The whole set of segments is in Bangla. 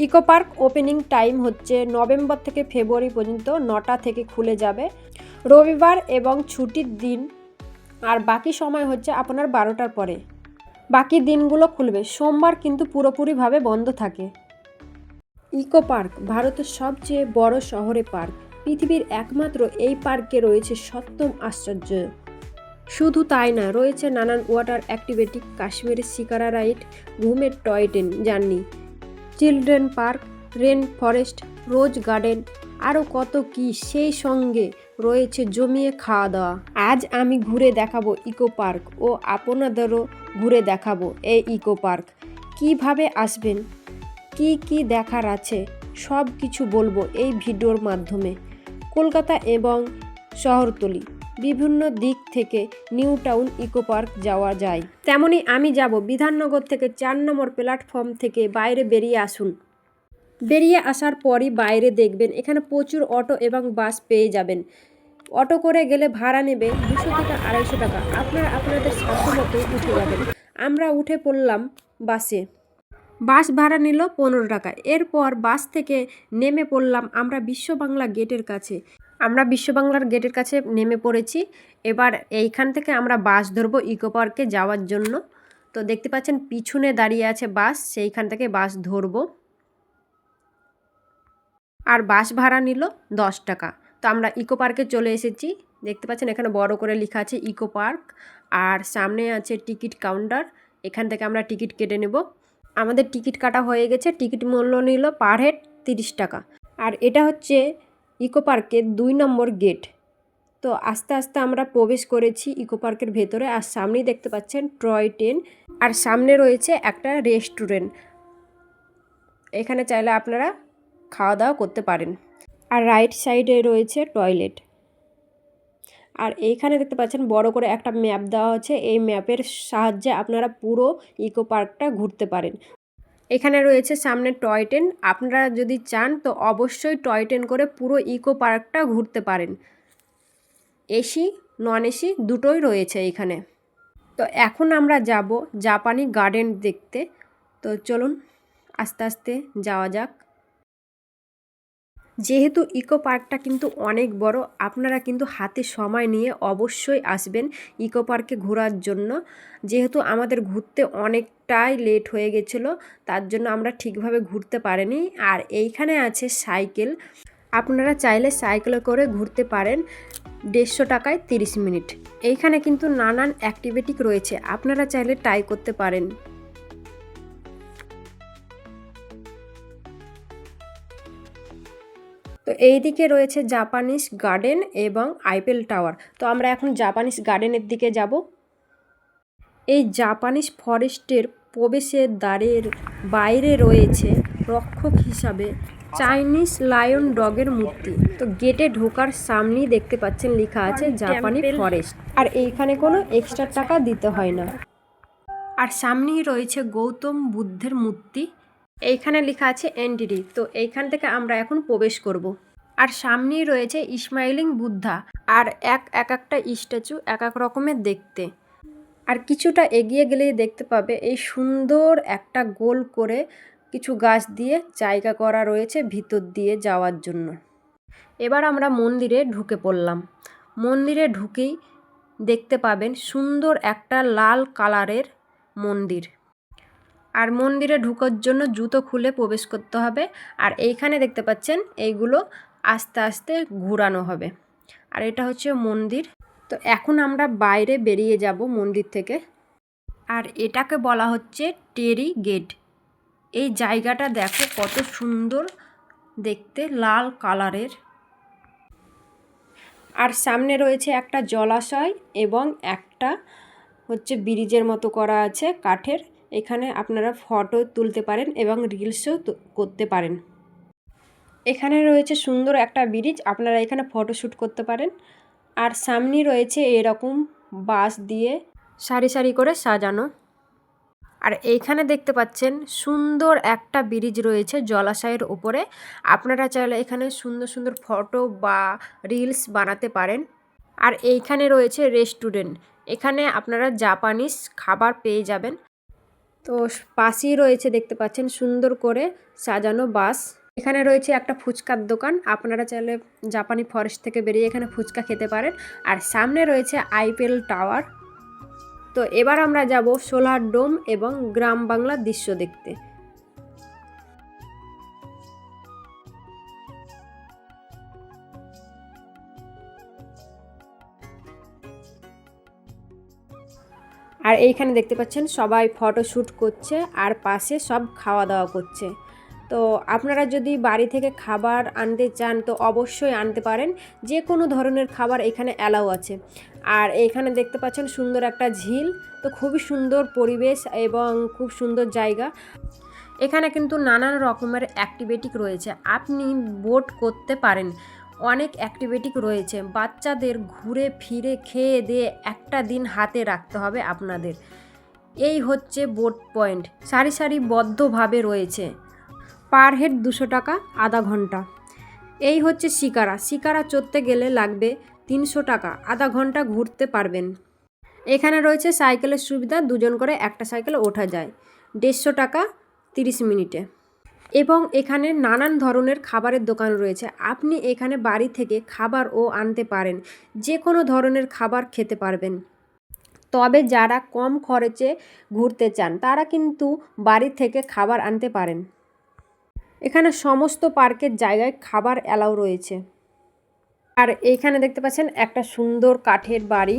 ইকো পার্ক ওপেনিং টাইম হচ্ছে নভেম্বর থেকে ফেব্রুয়ারি পর্যন্ত 9টা থেকে খুলে যাবে রবিবার এবং ছুটির দিন, আর বাকি সময় হচ্ছে আপনার 12টার পরে। বাকি দিনগুলো খুলবে, সোমবার কিন্তু পুরোপুরিভাবে বন্ধ থাকে। ইকো পার্ক ভারতের সবচেয়ে বড় শহরে পার্ক। পৃথিবীর একমাত্র এই পার্কে রয়েছে সপ্তম আশ্চর্য। শুধু তাই না, রয়েছে নানান ওয়াটার অ্যাক্টিভিটি, কাশ্মীরের শিকারা রাইড, ঘুমের toy train journey, children park, rain forest, rose garden, আরও কত কি। সেই সঙ্গে রয়েছে জমিয়ে খাওয়া দাওয়া। আজ আমি ঘুরে দেখাবো ইকো পার্ক ও আপনাদেরও ঘুরে দেখাবো এই ইকো পার্ক। কিভাবে আসবেন, কি কি দেখার আছে, সব কিছু বলবো এই ভিডিওর মাধ্যমে। কলকাতা এবং শহরতলি বিভিন্ন দিক থেকে নিউ টাউন ইকো পার্ক যাওয়া যায়। তেমনি আমি যাব বিধাননগর থেকে 4 নম্বর প্ল্যাটফর্ম থেকে। বাইরে বেরিয়ে আসুন। বেরিয়ে আসার পরই বাইরে দেখবেন এখানে প্রচুর অটো এবং বাস পেয়ে যাবেন। অটো করে গেলে ভাড়া নেবে 200 থেকে 250 টাকা। আপনারা আপনাদের সাধ্যমতো উঠে যাবেন। আমরা উঠে পড়লাম বাসে। বাস ভাড়া নিল 15 টাকা। এরপর বাস থেকে নেমে পড়লাম আমরা বিশ্ব বাংলা গেটের কাছে। আমরা বিশ্ব বাংলার গেটের কাছে নেমে পড়েছি। এবার এইখান থেকে আমরা বাস ধরবো ইকো পার্কে যাওয়ার জন্য। তো দেখতে পাচ্ছেন পিছনে দাঁড়িয়ে আছে বাস, সেইখান থেকে বাস ধরবো। আর বাস ভাড়া নিল 10 টাকা। তো আমরা ইকো পার্কে চলে এসেছি। দেখতে পাচ্ছেন এখানে বড় করে লেখা আছে ইকো পার্ক, আর সামনে আছে টিকিট কাউন্টার। এখান থেকে আমরা টিকিট কেটে নেব। আমাদের টিকিট কাটা হয়ে গেছে। টিকিট মূল্য নিল পার হেড 30 টাকা। আর এটা হচ্ছে ইকো পার্কের 2 নম্বর গেট। তো আস্তে আস্তে আমরা প্রবেশ করেছি ইকো পার্কের ভেতরে। আর সামনেই দেখতে পাচ্ছেন টয় ট্রেন, আর সামনে রয়েছে একটা রেস্টুরেন্ট। এখানে চাইলে আপনারা খাওয়া দাওয়া করতে পারেন। আর রাইট সাইডে রয়েছে টয়লেট। আর এইখানে দেখতে পাচ্ছেন বড় করে একটা ম্যাপ দেওয়া আছে। এই ম্যাপের সাহায্যে আপনারা পুরো ইকো পার্কটা ঘুরতে পারেন। এখানে রয়েছে সামনে টয় ট্রেন। আপনারা যদি চান তো অবশ্যই টয় ট্রেন করে পুরো ইকো পার্কটা ঘুরতে পারেন। এসি নন এসি দুটোই রয়েছে এখানে। তো এখন আমরা যাব জাপানি গার্ডেন দেখতে। তো চলুন আস্তে আস্তে যাওয়া যাক। যেহেতু ইকো পার্কটা কিন্তু অনেক বড়, আপনারা কিন্তু হাতে সময় নিয়ে অবশ্যই আসবেন ইকো পার্কে ঘোরার জন্য। যেহেতু আমাদের ঘুরতে অনেকটাই লেট হয়ে গেছিলো, তার জন্য আমরা ঠিকভাবে ঘুরতে পারিনি। আর এইখানে আছে সাইকেল, আপনারা চাইলে সাইকেলে করে ঘুরতে পারেন 150 টাকায় 30 মিনিট। এইখানে কিন্তু নানান অ্যাক্টিভিটি রয়েছে, আপনারা চাইলে ট্রাই করতে পারেন। তো এই দিকে রয়েছে জাপানিজ গার্ডেন এবং আইফেল টাওয়ার। তো আমরা এখন জাপানিজ গার্ডেনের দিকে যাব। এই জাপানিজ ফরেস্টের প্রবেশের দ্বারের বাইরে রয়েছে রক্ষক হিসাবে চাইনিজ লায়ন ডগের মূর্তি। তো গেটে ঢোকার সামনেই দেখতে পাচ্ছেন লেখা আছে জাপানি ফরেস্ট। আর এইখানে কোনো এক্সট্রা টাকা দিতে হয় না। আর সামনেই রয়েছে গৌতম বুদ্ধের মূর্তি। এইখানে লেখা আছে এন্ট্রি। তো এইখান থেকে আমরা এখন প্রবেশ করব। আর সামনেই রয়েছে স্মাইলিং বুদ্ধা। আর এক একটা স্ট্যাচু এক এক রকমের দেখতে। আর কিছুটা এগিয়ে গেলেই দেখতে পাবে এই সুন্দর একটা গোল করে কিছু গাছ দিয়ে জায়গা করা রয়েছে ভিতর দিয়ে যাওয়ার জন্য। এবার আমরা মন্দিরে ঢুকে পড়লাম। মন্দিরে ঢুকেই দেখতে পাবেন সুন্দর একটা লাল কালারের মন্দির। আর মন্দিরে ঢুকার জন্য জুতো খুলে প্রবেশ করতে হবে। আর এইখানে দেখতে পাচ্ছেন এইগুলো আস্তে আস্তে ঘোরানো হবে। আর এটা হচ্ছে মন্দির। তো এখন আমরা বাইরে বেরিয়ে যাব মন্দির থেকে। আর এটাকে বলা হচ্ছে টেরি গেট। এই জায়গাটা দেখো কত সুন্দর দেখতে, লাল কালারের। আর সামনে রয়েছে একটা জলাশয় এবং একটা হচ্ছে ব্রিজের মতো করা আছে কাঠের। এখানে আপনারা ফটো তুলতে পারেন এবং রিলসও করতে পারেন। এখানে রয়েছে সুন্দর একটা ব্রিজ, আপনারা এখানে ফটোশ্যুট করতে পারেন। আর সামনে রয়েছে এরকম বাঁশ দিয়ে সারি সারি করে সাজানো। আর এইখানে দেখতে পাচ্ছেন সুন্দর একটা ব্রিজ রয়েছে জলাশয়ের উপরে। আপনারা চাইলে এখানে সুন্দর সুন্দর ফটো বা রিলস বানাতে পারেন। আর এইখানে রয়েছে রেস্টুরেন্ট। এখানে আপনারা জাপানিজ খাবার পেয়ে যাবেন। তো পাশেই রয়েছে দেখতে পাচ্ছেন সুন্দর করে সাজানো বাস। এখানে রয়েছে একটা ফুচকার দোকান, আপনারা চাইলে জাপানি ফরেস্ট থেকে বেরিয়ে এখানে ফুচকা খেতে পারেন। আর সামনে রয়েছে আইফেল টাওয়ার। তো এবার আমরা যাব সোলার ডোম এবং গ্রাম বাংলার দৃশ্য দেখতে। আর এইখানে দেখতে পাচ্ছেন সবাই ফটোশ্যুট করছে আর পাশে সব খাওয়া দাওয়া করছে। তো আপনারা যদি বাড়ি থেকে খাবার আনতে চান তো অবশ্যই আনতে পারেন, যে কোনো ধরনের খাবার এখানে অ্যালাউ আছে। আর এইখানে দেখতে পাচ্ছেন সুন্দর একটা ঝিল, তো খুবই সুন্দর পরিবেশ এবং খুব সুন্দর জায়গা। এখানে কিন্তু নানান রকমের অ্যাক্টিভিটি রয়েছে, আপনি বোট করতে পারেন, অনেক অ্যাক্টিভিটি রয়েছে। বাচ্চাদের ঘুরে ফিরে খেয়ে দিয়ে একটা দিন হাতে রাখতে হবে আপনাদের। এই হচ্ছে বোট পয়েন্ট, সারি সারিবদ্ধভাবে রয়েছে। পার হেড 200 টাকা আধা ঘন্টা। এই হচ্ছে শিকারা চড়তে গেলে লাগবে 300 টাকা, আধা ঘন্টা ঘুরতে পারবেন। এখানে রয়েছে সাইকেলের সুবিধা, দুজন করে একটা সাইকেলে ওঠা যায়, 150 টাকা 30 মিনিটে। এবং এখানে নানান ধরনের খাবারের দোকান রয়েছে, আপনি এখানে বাড়ি থেকে খাবারও আনতে পারেন, যে কোনো ধরনের খাবার খেতে পারবেন। তবে যারা কম খরচে ঘুরতে চান তারা কিন্তু বাড়ি থেকে খাবার আনতে পারেন। এখানে সমস্ত পার্কের জায়গায় খাবার অ্যালাউ রয়েছে। আর এইখানে দেখতে পাচ্ছেন একটা সুন্দর কাঠের বাড়ি।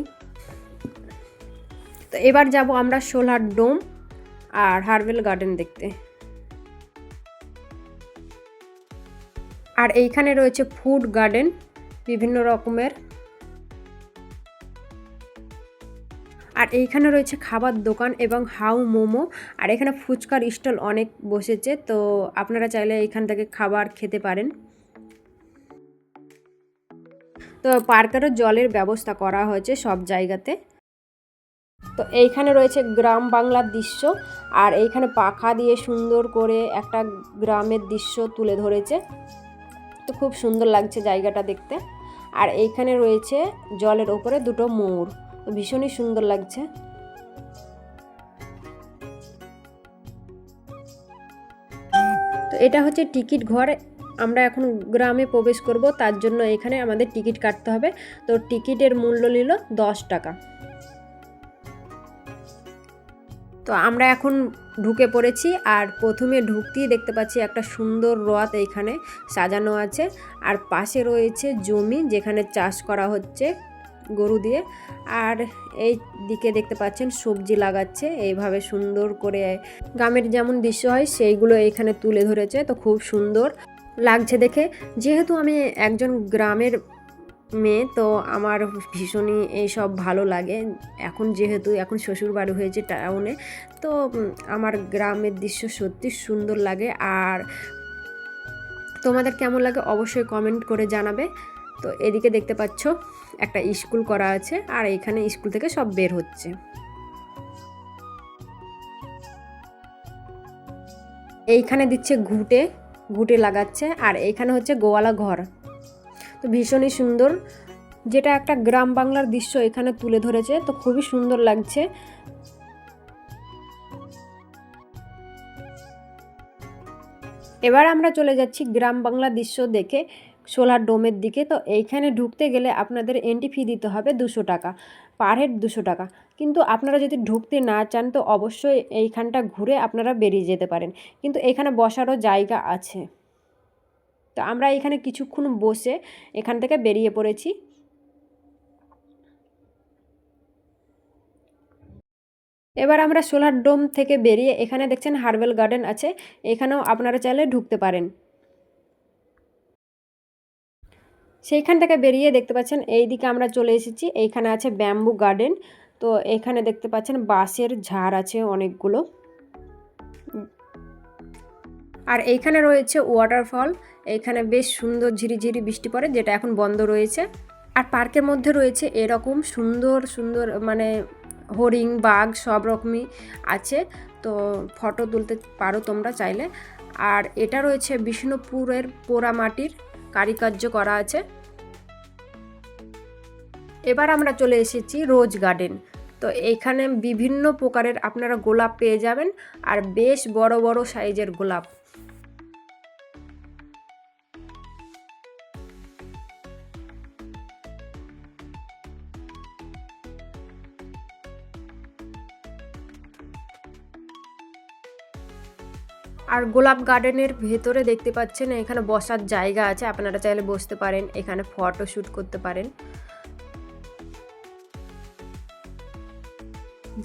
তো এবার যাব আমরা সোলার ডোম আর হার্বেল গার্ডেন দেখতে। আর এইখানে রয়েছে ফুড গার্ডেন বিভিন্ন রকমের। আর এইখানে রয়েছে খাবার দোকান এবং হাউ মোমো। আর এখানে ফুচকার স্টল অনেক বসেছে, তো আপনারা চাইলে এইখান থেকে খাবার খেতে পারেন। তো পার্কেরও জলের ব্যবস্থা করা হয়েছে সব জায়গাতে। তো এইখানে রয়েছে গ্রাম বাংলার দৃশ্য, আর এইখানে পাখা দিয়ে সুন্দর করে একটা গ্রামের দৃশ্য তুলে ধরেছে। তো খুব সুন্দর লাগছে জায়গাটা দেখতে। আর এইখানে রয়েছে জলের ওপরে দুটো মোর, তো ভীষণই সুন্দর লাগছে। তো এটা হচ্ছে টিকিট ঘর, আমরা এখন গ্রামে প্রবেশ করব, তার জন্য এখানে আমাদের টিকিট কাটতে হবে। তো টিকিটের মূল্য নিল 10 টাকা। তো আমরা এখন ঢুকে পড়েছি, আর প্রথমে ঢুকতেই দেখতে পাচ্ছি একটা সুন্দর রথ এইখানে সাজানো আছে। আর পাশে রয়েছে জমি যেখানে চাষ করা হচ্ছে গরু দিয়ে। আর এই দিকে দেখতে পাচ্ছেন সবজি লাগাচ্ছে, এইভাবে সুন্দর করে গ্রামের যেমন দৃশ্য হয় সেইগুলো এইখানে তুলে ধরেছে। তো খুব সুন্দর লাগছে দেখে। যেহেতু আমি একজন গ্রামের মেয়ে, তো আমার ভীষণই এইসব ভালো লাগে। এখন শ্বশুর বাড়ি হয়েছে টাউনে, তো আমার গ্রামের দৃশ্য সত্যি সুন্দর লাগে। আর তোমাদের কেমন লাগে অবশ্যই কমেন্ট করে জানাবে। তো এদিকে দেখতে পাচ্ছ একটা স্কুল করা আছে, আর এখানে স্কুল থেকে সব বের হচ্ছে। এইখানে দিচ্ছে ঘুটে লাগাচ্ছে। আর এইখানে হচ্ছে গোয়ালা ঘর, তো ভীষণই সুন্দর, যেটা একটা গ্রাম বাংলার দৃশ্য এখানে তুলে ধরেছে। তো খুবই সুন্দর লাগছে। এবার আমরা চলে যাচ্ছি গ্রাম বাংলার দৃশ্য দেখে সোলার ডোমের দিকে। তো এইখানে ঢুকতে গেলে আপনাদের এন্ট্রি ফি দিতে হবে 200 টাকা, পার হেড 200 টাকা। কিন্তু আপনারা যদি ঢুকতে না চান তো অবশ্যই এইখানটা ঘুরে আপনারা বেরিয়ে যেতে পারেন, কিন্তু এখানে বসারও জায়গা আছে। তো আমরা এখানে কিছুক্ষণ বসে এখান থেকে বেরিয়ে পড়েছি। এবার আমরা সোলার ডোম থেকে বেরিয়ে এখানে দেখছেন হার্বেল গার্ডেন আছে, এখানেও আপনারা চাইলে ঢুকতে পারেন। সেইখান থেকে বেরিয়ে দেখতে পাচ্ছেন এই দিকে আমরা চলে এসেছি, এইখানে আছে ব্যাম্বু গার্ডেন। তো এখানে দেখতে পাচ্ছেন বাঁশের ঝাড় আছে অনেকগুলো। আর এইখানে রয়েছে ওয়াটারফল, এইখানে বেশ সুন্দর ঝিরিঝিরি বৃষ্টি পড়ে, যেটা এখন বন্ধ রয়েছে। আর পার্কের মধ্যে রয়েছে এরকম সুন্দর সুন্দর মানে হরিণ, বাঘ সব রকমই আছে, তো ফটো তুলতে পারো তোমরা চাইলে। আর এটা রয়েছে বিষ্ণুপুরের পোড়ামাটির কারুকার্য করা আছে। এবার আমরা চলে এসেছি রোজ গার্ডেন। তো তো এইখানে বিভিন্ন প্রকারের আপনারা গোলাপ পেয়ে যাবেন, আর বেশ বড় বড় সাইজের গোলাপ। আর গোলাপ গার্ডেনের ভেতরে দেখতে পাচ্ছেন এখানে বসার জায়গা আছে, আপনারা চাইলে বসতে পারেন, এখানে ফটো শ্যুট করতে পারেন।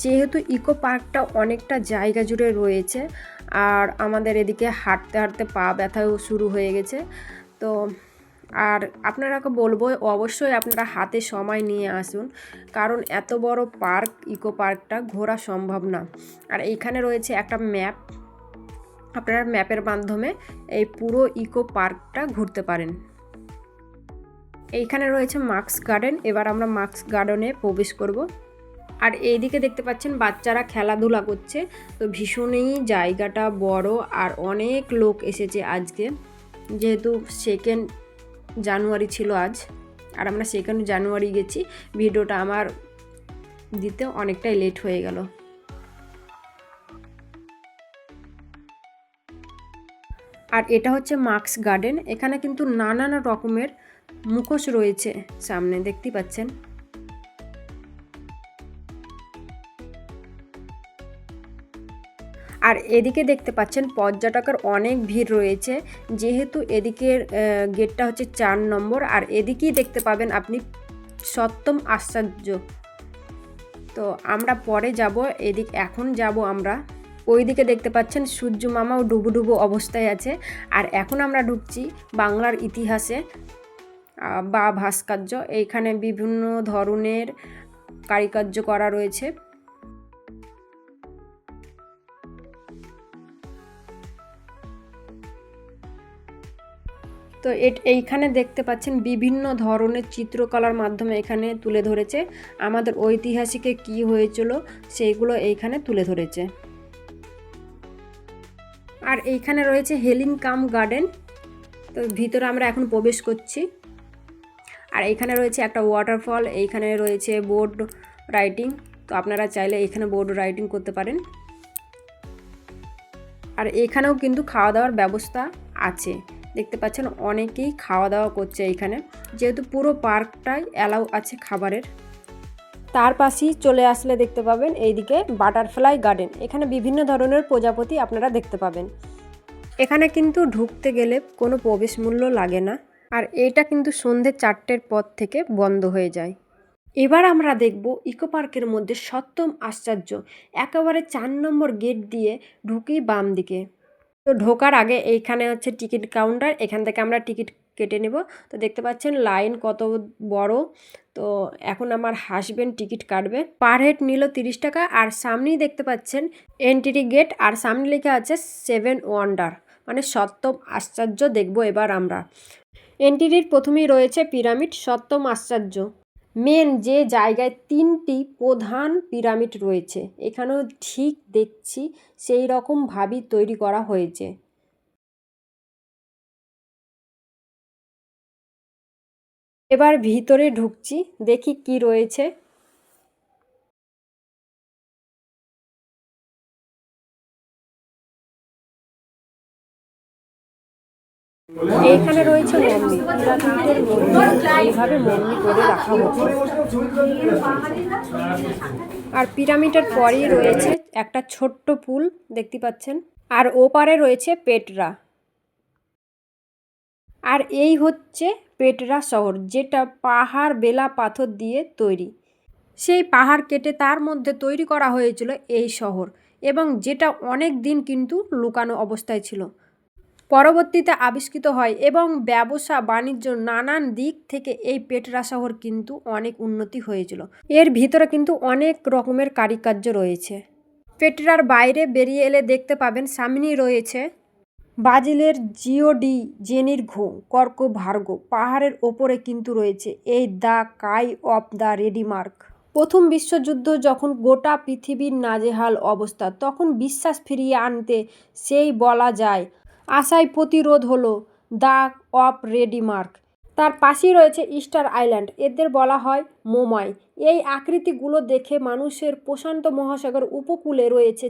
যেহেতু ইকো পার্কটা অনেকটা জায়গা জুড়ে রয়েছে, আর আমাদের এদিকে হাঁটতে হাঁটতে পা ব্যথাও শুরু হয়ে গেছে, তো আর আপনারাকে বলবো অবশ্যই আপনারা হাতে সময় নিয়ে আসুন, কারণ এত বড় পার্ক, ইকো পার্কটা ঘোরা সম্ভব না। আর এইখানে রয়েছে একটা ম্যাপ, আপনারা ম্যাপের মাধ্যমে এই পুরো ইকো পার্কটা ঘুরতে পারেন। এইখানে রয়েছে মাক্স গার্ডেন, এবার আমরা মাক্স গার্ডেনে প্রবেশ করব। আর এইদিকে দেখতে পাচ্ছেন বাচ্চারা খেলাধুলা করছে, তো ভীষণই জায়গাটা বড়, আর অনেক লোক এসেছে আজকে, যেহেতু 2 জানুয়ারি ছিল আজ, আর আমরা 2 জানুয়ারি গেছি। ভিডিওটা আমার দিতে অনেকটাই লেট হয়ে গেল। আর এটা হচ্ছে মাক্স গার্ডেন, এখানে কিন্তু নানান রকমের মুখোশ রয়েছে, সামনে দেখতে পাচ্ছেন। আর এদিকে দেখতে পাচ্ছেন পর্যটকের অনেক ভিড় রয়েছে, যেহেতু এদিকের গেটটা হচ্ছে 4 নম্বর, আর এদিকেই দেখতে পাবেন আপনি সপ্তম আশ্চর্য। তো আমরা পরে যাব, এখন যাব আমরা ওইদিকে। দেখতে পাচ্ছেন সূর্য মামাও ডুবু অবস্থায় আছে। আর এখন আমরা ঢুকছি বাংলার ইতিহাসে বা ভাস্কর্য, এইখানে বিভিন্ন ধরনের কারুকার্য করা রয়েছে। তো এইখানে দেখতে পাচ্ছেন বিভিন্ন ধরনের চিত্রকলার মাধ্যমে এখানে তুলে ধরেছে আমাদের ঐতিহাসিকে কি হয়েছিল সেইগুলো এইখানে তুলে ধরেছে। আর এইখানে রয়েছে হেলিং কাম গার্ডেন, তো ভিতরে আমরা এখন প্রবেশ করছি। আর এইখানে রয়েছে একটা ওয়াটারফল, এইখানে রয়েছে বোর্ড রাইডিং, তো আপনারা চাইলে এখানে বোর্ড রাইডিং করতে পারেন। আর এখানেও কিন্তু খাওয়া দাওয়ার ব্যবস্থা আছে, দেখতে পাচ্ছেন অনেকেই খাওয়া দাওয়া করছে এইখানে, যেহেতু পুরো পার্কটাই অ্যালাউ আছে খাবারের। তার পাশেই চলে আসলে দেখতে পাবেন এইদিকে বাটারফ্লাই গার্ডেন, এখানে বিভিন্ন ধরনের প্রজাপতি আপনারা দেখতে পাবেন। এখানে কিন্তু ঢুকতে গেলে কোনো প্রবেশ মূল্য লাগে না, আর এটা কিন্তু সন্ধ্যে 4টের পর থেকে বন্ধ হয়ে যায়। এবার আমরা দেখব ইকো পার্কের মধ্যে সপ্তম আশ্চর্য, একেবারে 4 নম্বর গেট দিয়ে ঢুকি বাম দিকে। তো ঢোকার আগে এইখানে হচ্ছে টিকিট কাউন্টার, এখান থেকে আমরা টিকিট কেটে নেব। তো দেখতে পাচ্ছেন লাইন কত বড়। তো এখন আমার হাজবেন্ড টিকিট কাটবে, পার হেড নিল 30 টাকা। আর সামনেই দেখতে পাচ্ছেন এন্ট্রি গেট, আর সামনে লেখা আছে 7 ওয়ান্ডার, মানে সপ্তম আশ্চর্য দেখব এবার আমরা। এন্ট্রির প্রথমেই রয়েছে পিরামিড, সপ্তম আশ্চর্য। মেন যে জায়গায় 3টি প্রধান পিরামিড রয়েছে, এখানেও ঠিক দেখছি সেই রকমভাবেই তৈরি করা হয়েছে। এবার ভিতরে ঢুকছি, দেখি কি রয়েছে। এইখানে রয়েছে মম্মি, পিরামিডের মধ্যে এইভাবে মম্মি করে রাখা হচ্ছে। আর পিরামিডের পরেই রয়েছে একটা ছোট্ট পুল, দেখতে পাচ্ছেন, আর ওপারে রয়েছে পেটরা। আর এই হচ্ছে পেটরা শহর, যেটা পাহাড় বেলা পাথর দিয়ে তৈরি। সেই পাহাড় কেটে তার মধ্যে তৈরি করা হয়েছিল এই শহর, এবং যেটা অনেক দিন কিন্তু লুকানো অবস্থায় ছিল। পরবর্তীতে আবিষ্কৃত হয়, এবং ব্যবসা বাণিজ্য নানান দিক থেকে এই পেটরা শহর কিন্তু অনেক উন্নতি হয়েছিল। এর ভিতরে কিন্তু অনেক রকমের কারুকার্য রয়েছে। পেটরার বাইরে বেরিয়ে এলে দেখতে পাবেন সামনেই রয়েছে ব্রাজিলের জিও ডি জেনিরো কর্কোভার্গো, পাহাড়ের ওপরে কিন্তু রয়েছে এই দ্য কাই অফ দ্য রেডিমার্ক। প্রথম বিশ্বযুদ্ধ যখন গোটা পৃথিবীর নাজেহাল অবস্থা, তখন বিশ্বাস ফিরিয়ে আনতে সেই বলা যায় আশায় প্রতিরোধ হলো দ্য অফ রেডিমার্ক। তার পাশেই রয়েছে ইস্টার আইল্যান্ড, এদের বলা হয় মোমাই। এই আকৃতিগুলো দেখে মানুষের প্রশান্ত মহাসাগর উপকূলে রয়েছে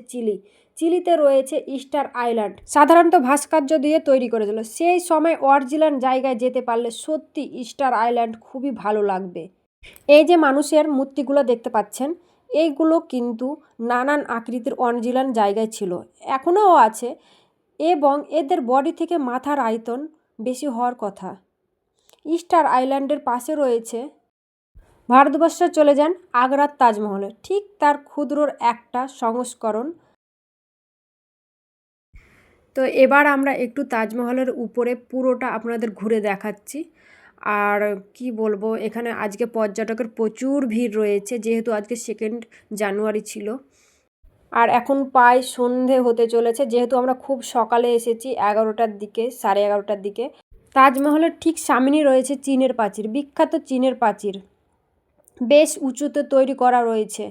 চিলিতে রয়েছে ইস্টার আইল্যান্ড, সাধারণত ভাস্কর্য দিয়ে তৈরি করেছিল। সেই সময় অরিজিনাল জায়গায় যেতে পারলে সত্যি ইস্টার আইল্যান্ড খুবই ভালো লাগবে। এই যে মানুষের মূর্তিগুলো দেখতে পাচ্ছেন, এইগুলো কিন্তু নানান আকৃতির অরিজিনাল জায়গায় ছিল, এখনও আছে, এবং এদের বডি থেকে মাথার আয়তন বেশি হওয়ার কথা। ইস্টার আইল্যান্ডের পাশে রয়েছে, ভারতবর্ষে চলে যান আগ্রার তাজমহলে ঠিক তার ক্ষুদ্রর একটা সংস্করণ। তো এবার আমরা একটু তাজমহলের উপরে পুরোটা আপনাদের ঘুরে দেখাচ্ছি। আর কি বলবো, এখানে আজকে পর্যটকের প্রচুর ভিড় রয়েছে, যেহেতু আজকে 2 জানুয়ারি ছিল। আর এখন প্রায় সন্ধে হতে চলেছে, যেহেতু আমরা খুব সকালে এসেছি, 11টার দিকে, 11:30টার দিকে। তাজমহলের ঠিক সামনেই রয়েছে চীনের প্রাচীর, বিখ্যাত চীনের প্রাচীর, বেশ উঁচুতে তৈরি করা রয়েছে।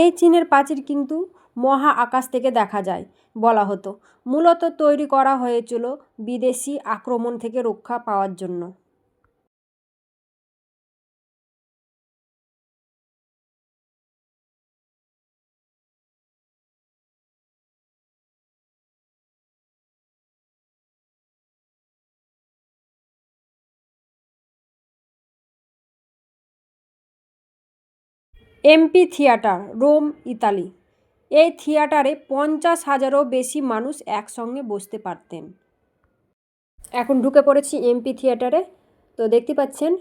এই চীনের প্রাচীর কিন্তু মহা আকাশ থেকে দেখা যায় বলা হতো। মূলত তৈরি করা হয়েছিল বিদেশি আক্রমণ থেকে রক্ষা পাওয়ার জন্য। Amphitheatre, Rome, Italy. এই থিয়েটারে 50,000-এরও বেশি মানুষ একসঙ্গে বসতে পারতেন। এখন ঢুকে পড়েছি এমপি থিয়েটারে। তো দেখতে পাচ্ছেন,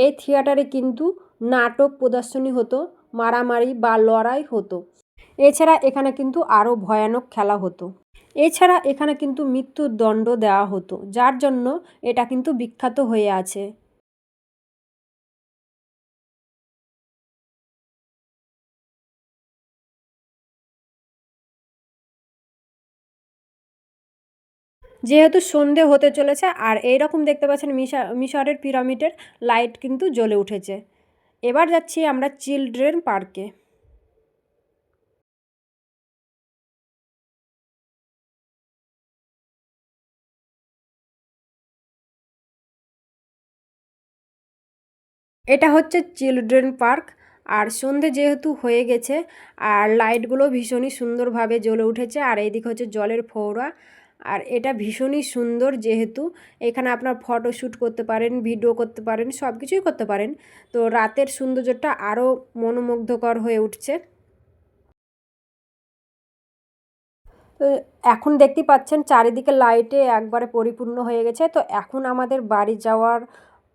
এই থিয়েটারে কিন্তু নাটক প্রদর্শনী হতো, মারামারি বা লড়াই হতো। এছাড়া এখানে কিন্তু আরও ভয়ানক খেলা হতো। এছাড়া এখানে কিন্তু মৃত্যুর দণ্ড দেওয়া হতো, যার জন্য এটা কিন্তু বিখ্যাত হয়ে আছে। যেহেতু সন্ধে হতে চলেছে, আর এইরকম দেখতে পাচ্ছেন মিশরের পিরামিডের লাইট কিন্তু জ্বলে উঠেছে। এবার যাচ্ছি আমরা চিলড্রেন পার্কে। এটা হচ্ছে চিলড্রেন পার্ক। আর সন্ধে যেহেতু হয়ে গেছে, আর লাইটগুলো ভীষণই সুন্দরভাবে জ্বলে উঠেছে, আর এইদিকে হচ্ছে জলের ফোয়ারা। আর এটা ভীষণই সুন্দর, যেহেতু এখানে আপনার ফটোশ্যুট করতে পারেন, ভিডিও করতে পারেন, সব কিছুই করতে পারেন। তো রাতের সৌন্দর্যটা আরও মনোমুগ্ধকর হয়ে উঠছে। তো এখন দেখতে পাচ্ছেন চারিদিকে লাইটে একবারে পরিপূর্ণ হয়ে গেছে। তো এখন আমাদের বাড়ি যাওয়ার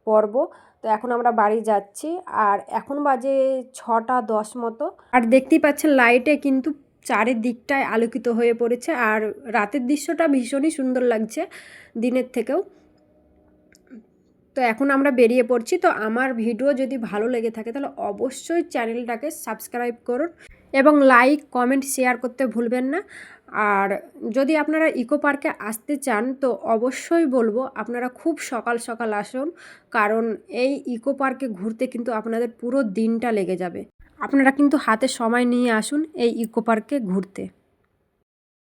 পর্ব। তো এখন আমরা বাড়ি যাচ্ছি, আর এখন বাজে 6টা 10 মতো। আর দেখতেই পাচ্ছেন লাইটে কিন্তু চারিদিকটায় আলোকিত হয়ে পড়েছে, আর রাতের দৃশ্যটা ভীষণই সুন্দর লাগছে দিনের থেকেও। তো এখন আমরা বেরিয়ে পড়ছি। তো আমার ভিডিও যদি ভালো লেগে থাকে তাহলে অবশ্যই চ্যানেলটাকে সাবস্ক্রাইব করুন, এবং লাইক, কমেন্ট, শেয়ার করতে ভুলবেন না। আর যদি আপনারা ইকো পার্কে আসতে চান তো অবশ্যই বলবো আপনারা খুব সকাল সকাল আসুন, কারণ এই ইকো পার্কে ঘুরতে কিন্তু আপনাদের পুরো দিনটা লেগে যাবে। আপনারা কিন্তু হাতে সময় নিয়ে আসুন এই ইকো পার্কে ঘুরতে।